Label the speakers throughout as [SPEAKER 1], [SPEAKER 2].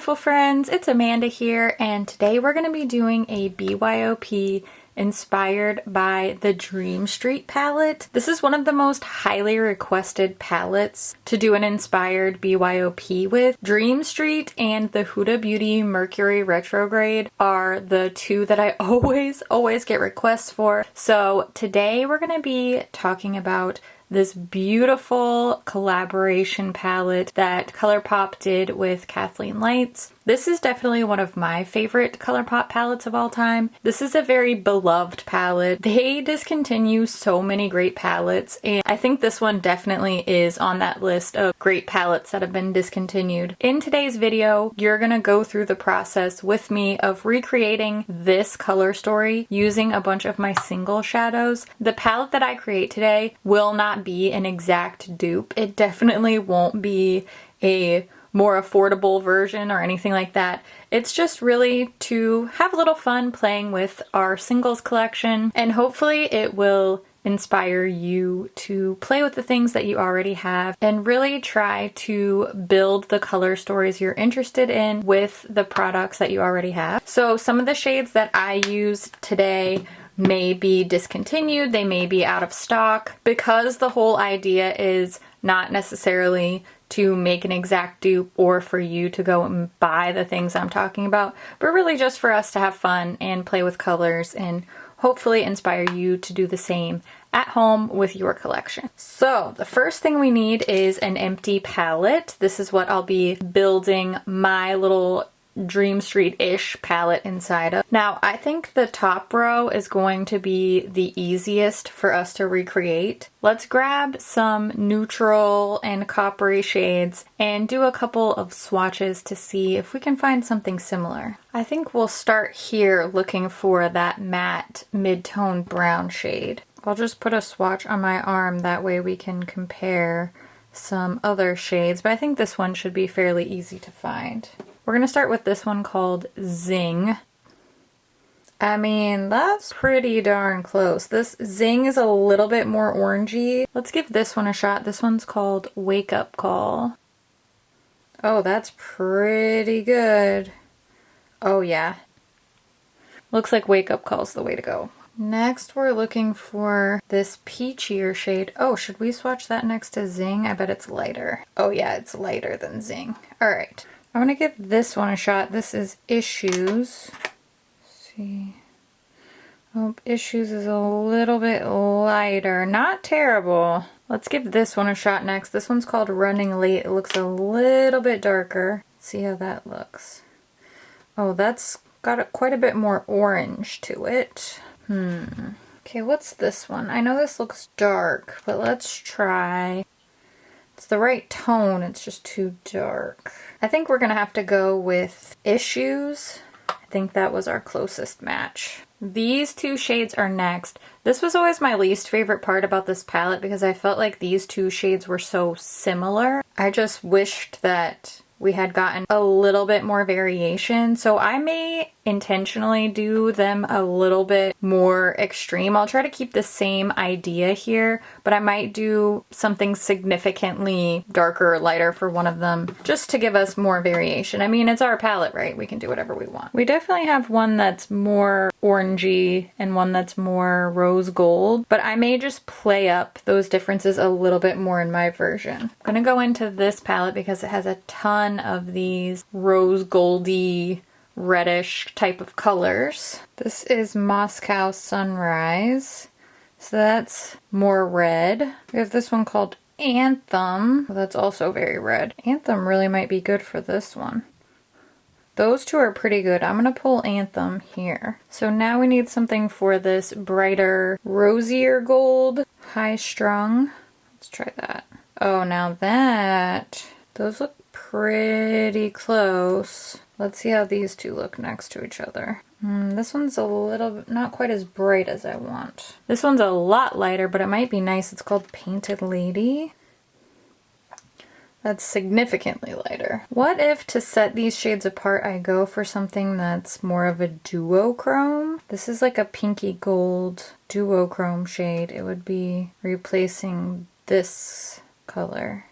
[SPEAKER 1] beautiful friends, it's Amanda here, and today we're going to be doing a BYOP inspired by the Dream Street palette. This is one of the most highly requested palettes to do an inspired BYOP with. Dream Street and the Huda Beauty Mercury Retrograde are the two that I always get requests for. So today we're going to be talking about this beautiful collaboration palette that ColourPop did with Kathleen Lights. This is definitely one of my favorite ColourPop palettes of all time. This is a very beloved palette. They discontinue so many great palettes, and I think this one definitely is on that list of great palettes that have been discontinued. In today's video, you're gonna go through the process with me of recreating this color story using a bunch of my single shadows. The palette that I create today will not be an exact dupe. It definitely won't be a more affordable version or anything like that. It's just really to have a little fun playing with our singles collection, and hopefully it will inspire you to play with the things that you already have and really try to build the color stories you're interested in with the products that you already have. So some of the shades that I use today may be discontinued, they may be out of stock, because the whole idea is not necessarily to make an exact dupe or for you to go and buy the things I'm talking about, but really just for us to have fun and play with colors and hopefully inspire you to do the same at home with your collection. So the first thing we need is an empty palette. This is what I'll be building my little Dream Street-ish palette inside of. Now, I think the top row is going to be the easiest for us to recreate. Let's grab some neutral and coppery shades and do a couple of swatches to see if we can find something similar. I think we'll start here looking for that matte mid-tone brown shade. I'll just put a swatch on my arm, that way we can compare some other shades, but I think this one should be fairly easy to find. We're gonna start with this one called Zing. I mean, that's pretty darn close. This Zing is a little bit more orangey. Let's give this one a shot. This one's called Wake Up Call. Oh, that's pretty good. Oh yeah. Looks like Wake Up Call's the way to go. Next, we're looking for this peachier shade. Oh, should we swatch that next to Zing? I bet it's lighter. Oh yeah, it's lighter than Zing. All right. I'm gonna give this one a shot. This is Issues. Let's see. Oh, Issues is a little bit lighter. Not terrible. Let's give this one a shot next. This one's called Running Late. It looks a little bit darker. Let's see how that looks. Oh, that's got quite a bit more orange to it. Okay, what's this one? I know this looks dark, but let's try. It's the right tone, it's just too dark. I think we're gonna have to go with Issues. I think that was our closest match. These two shades are next. This was always my least favorite part about this palette because I felt like these two shades were so similar. I just wished that we had gotten a little bit more variation, so I may intentionally do them a little bit more extreme. I'll try to keep the same idea here, but I might do something significantly darker or lighter for one of them just to give us more variation. I mean, it's our palette, right? We can do whatever we want. We definitely have one that's more orangey and one that's more rose gold, but I may just play up those differences a little bit more in my version. I'm gonna go into this palette because it has a ton of these rose goldy reddish type of colors. This is Moscow Sunrise, so that's more red. We have this one called Anthem. That's also very red. Anthem really might be good for this one. Those two are pretty good. I'm gonna pull Anthem here. So now we need something for this brighter, rosier gold, high strung. Let's try that. Oh, now those look pretty close. Let's see how these two look next to each other. This one's a little bit, not quite as bright as I want. This one's a lot lighter, but it might be nice. It's called Painted Lady. That's significantly lighter. What if, to set these shades apart, I go for something that's more of a duochrome? This is like a pinky gold duochrome shade. It would be replacing this color.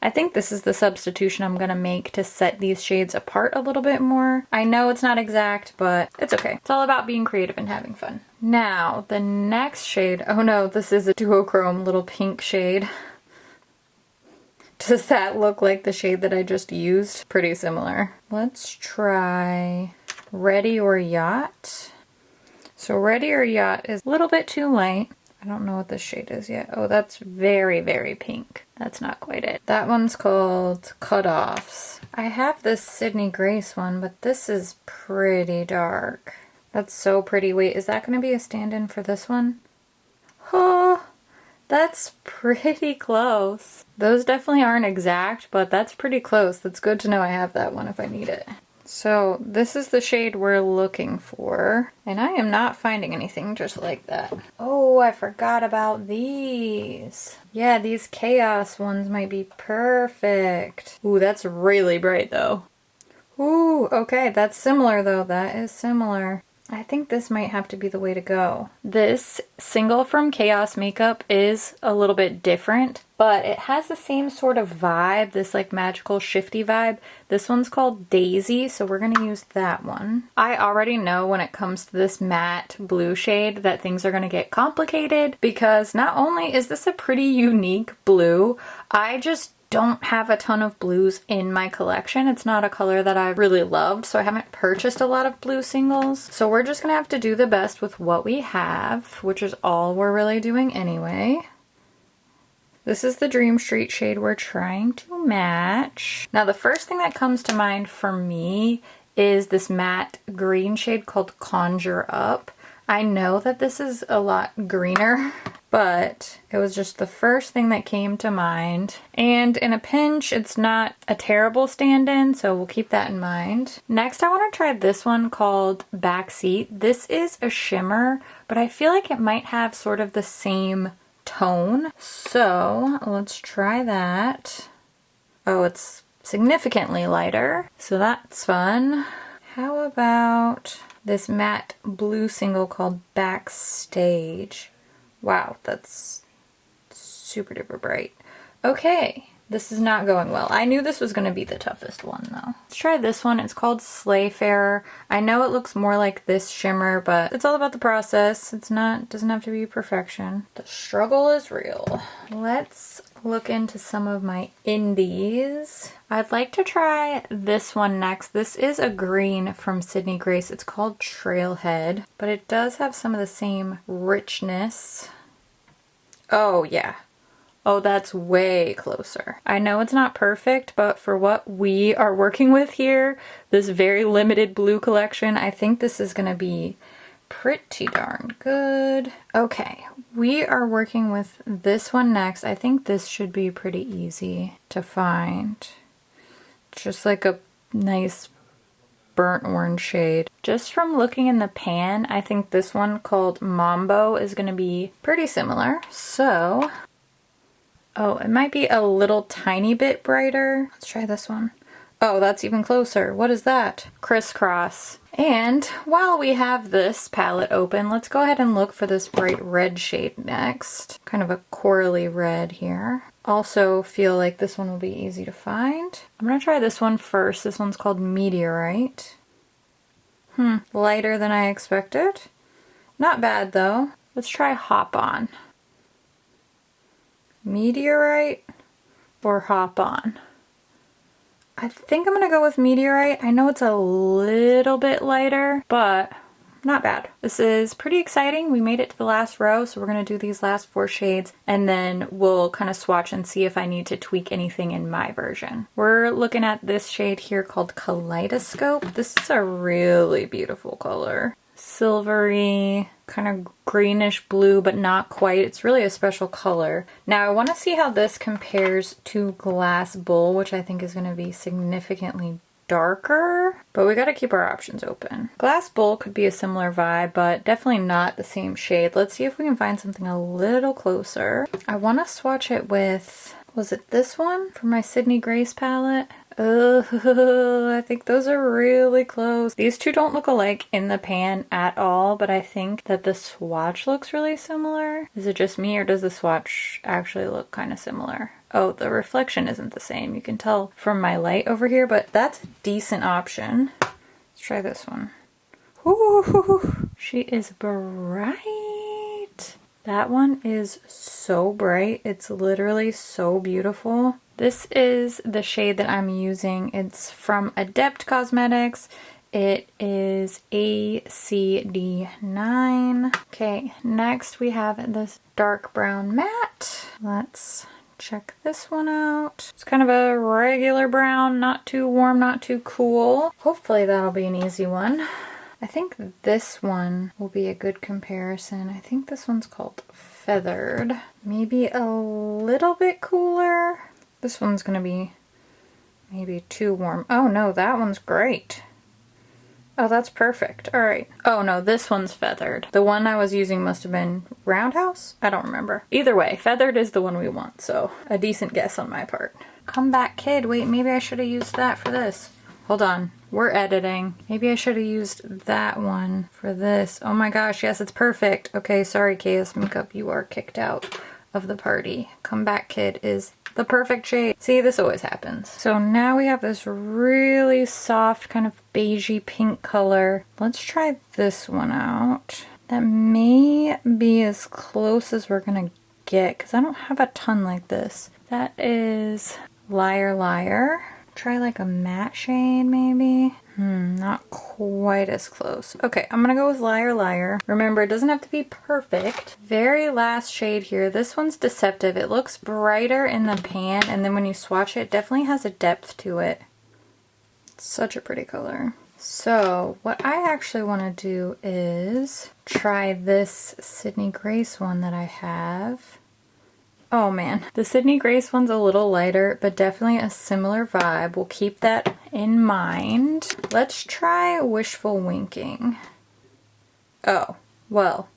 [SPEAKER 1] I think this is the substitution I'm gonna make to set these shades apart a little bit more. I know it's not exact, but it's okay. It's all about being creative and having fun. Now, the next shade, oh no, this is a duochrome little pink shade. Does that look like the shade that I just used? Pretty similar. Let's try Ready or Yacht. So Ready or Yacht is a little bit too light. I don't know what this shade is yet. Oh, that's very, very pink. That's not quite it. That one's called Cutoffs. I have this Sydney Grace one, but this is pretty dark. That's so pretty. Wait, is that going to be a stand-in for this one? Oh, that's pretty close. Those definitely aren't exact, but that's pretty close. That's good to know I have that one if I need it. So this is the shade we're looking for, and I am not finding anything just like that. Oh, I forgot about these. Yeah, these Chaos ones might be perfect. Ooh, that's really bright though. Ooh, okay, that's similar though. That is similar. I think this might have to be the way to go. This single from Chaos Makeup is a little bit different, but it has the same sort of vibe, this like magical shifty vibe. This one's called Daisy, so we're gonna use that one. I already know when it comes to this matte blue shade that things are gonna get complicated because not only is this a pretty unique blue, I just don't have a ton of blues in my collection. It's not a color that I really loved, so I haven't purchased a lot of blue singles. So we're just gonna have to do the best with what we have, which is all we're really doing anyway. This is the Dream Street shade we're trying to match. Now the first thing that comes to mind for me is this matte green shade called Conjure Up. I know that this is a lot greener, but it was just the first thing that came to mind. And in a pinch, it's not a terrible stand-in, so we'll keep that in mind. Next, I want to try this one called Backseat. This is a shimmer, but I feel like it might have sort of the same tone. So let's try that. Oh, it's significantly lighter, so that's fun. How about this matte blue single called Backstage? Wow, that's super duper bright. Okay, this is not going well. I knew this was going to be the toughest one though. Let's try this one. It's called Slayfarer. I know it looks more like this shimmer, but it's all about the process. It's not, doesn't have to be perfection. The struggle is real. Let's look into some of my indies. I'd like to try this one next. This is a green from Sydney Grace. It's called Trailhead, but it does have some of the same richness. Oh yeah. Oh, that's way closer. I know it's not perfect, but for what we are working with here, this very limited blue collection, I think this is gonna be pretty darn good. Okay, we are working with this one next. I think this should be pretty easy to find. Just like a nice burnt orange shade. Just from looking in the pan, I think this one called Mambo is gonna be pretty similar. So, oh, it might be a little tiny bit brighter. Let's try this one. Oh, that's even closer. What is that? Crisscross. And while we have this palette open, let's go ahead and look for this bright red shade next. Kind of a corally red here. Also feel like this one will be easy to find. I'm gonna try this one first. This one's called Meteorite. Lighter than I expected. Not bad though. Let's try Hop On. Meteorite or Hop On? I think I'm gonna go with Meteorite. I know it's a little bit lighter, but not bad. This is pretty exciting. We made it to the last row, so we're gonna do these last 4 shades, and then we'll kind of swatch and see if I need to tweak anything in my version. We're looking at this shade here called Kaleidoscope. This is a really beautiful color. Silvery, kind of greenish blue, but not quite. It's really a special color. Now I want to see how this compares to Glass Bull, which I think is going to be significantly darker, but we got to keep our options open. Glass Bull could be a similar vibe, but definitely not the same shade. Let's see if we can find something a little closer. I want to swatch it with, was it this one from my Sydney Grace palette? Oh, I think those are really close. These two don't look alike in the pan at all, but I think that the swatch looks really similar. Is it just me, or does the swatch actually look kind of similar? Oh, the reflection isn't the same. You can tell from my light over here, but that's a decent option. Let's try this one. Ooh, she is bright. That one is so bright. It's literally so beautiful. This is the shade that I'm using. It's from Adept Cosmetics. It is ACD9. Okay, next we have this dark brown matte. Let's check this one out. It's kind of a regular brown, not too warm, not too cool. Hopefully that'll be an easy one. I think this one will be a good comparison. I think this one's called Feathered. Maybe a little bit cooler. This one's gonna be maybe too warm. Oh no, that one's great. Oh, that's perfect. All right. Oh no, this one's Feathered. The one I was using must have been Roundhouse? I don't remember. Either way, Feathered is the one we want, so a decent guess on my part. Come back, kid. Wait, maybe I should have used that for this. Hold on. We're editing. Maybe I should have used that one for this. Oh my gosh, yes, it's perfect. Okay, sorry, KS Makeup, you are kicked out of the party. Come Back Kid is the perfect shade. See, this always happens. So now we have this really soft kind of beigey pink color. Let's try this one out. That may be as close as we're gonna get because I don't have a ton like this. That is Liar Liar. Try like a matte shade maybe. Not quite as close. Okay, I'm gonna go with Liar Liar. Remember, it doesn't have to be perfect. Very last shade here. This one's Deceptive. It looks brighter in the pan, and then when you swatch it, it definitely has a depth to it. It's such a pretty color. So what I actually want to do is try this Sydney Grace one that I have. Oh man, the Sydney Grace one's a little lighter, but definitely a similar vibe. We'll keep that in mind. Let's try Wishful Winking. Oh, well,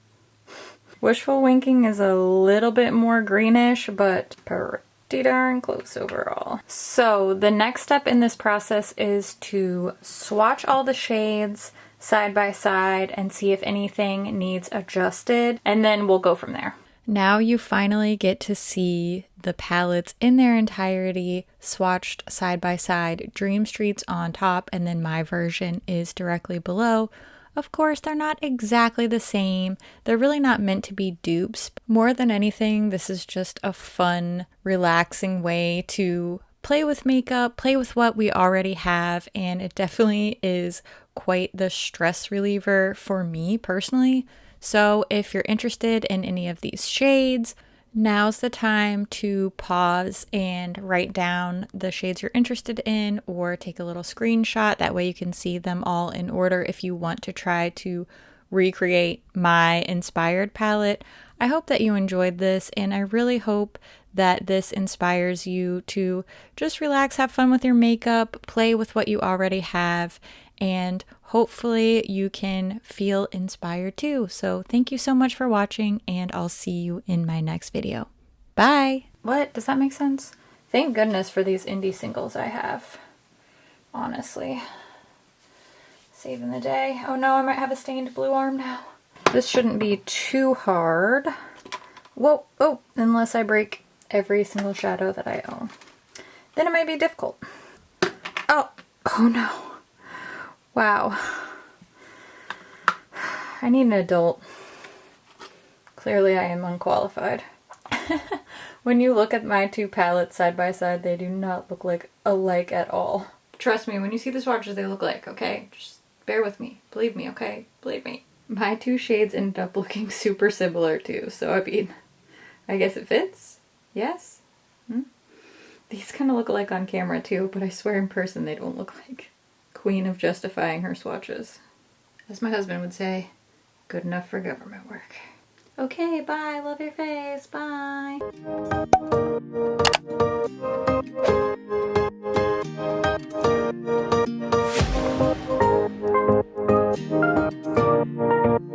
[SPEAKER 1] Wishful Winking is a little bit more greenish, but pretty darn close overall. So the next step in this process is to swatch all the shades side by side and see if anything needs adjusted, and then we'll go from there. Now you finally get to see the palettes in their entirety swatched side by side. Dream Street's on top and then my version is directly below. Of course, they're not exactly the same. They're really not meant to be dupes. More than anything, this is just a fun, relaxing way to play with makeup, play with what we already have, and it definitely is quite the stress reliever for me personally. So if you're interested in any of these shades, now's the time to pause and write down the shades you're interested in or take a little screenshot. That way you can see them all in order if you want to try to recreate my inspired palette. I hope that you enjoyed this, and I really hope that this inspires you to just relax, have fun with your makeup, play with what you already have, and hopefully you can feel inspired too. So thank you so much for watching, and I'll see you in my next video. Bye! What? Does that make sense? Thank goodness for these indie singles I have. Honestly. Saving the day. Oh no, I might have a stained blue arm now. This shouldn't be too hard. Whoa, oh, unless I break every single shadow that I own. Then it might be difficult. Oh no. Wow. I need an adult. Clearly I am unqualified. When you look at my two palettes side by side, they do not look like alike at all. Trust me, when you see the swatches, they look alike, okay? Just bear with me. Believe me, okay? Believe me. My two shades ended up looking super similar too, so I mean, I guess it fits? Yes? These kind of look alike on camera too, but I swear in person they don't look like. Queen of justifying her swatches. As my husband would say, good enough for government work. Okay, bye. Love your face. Bye.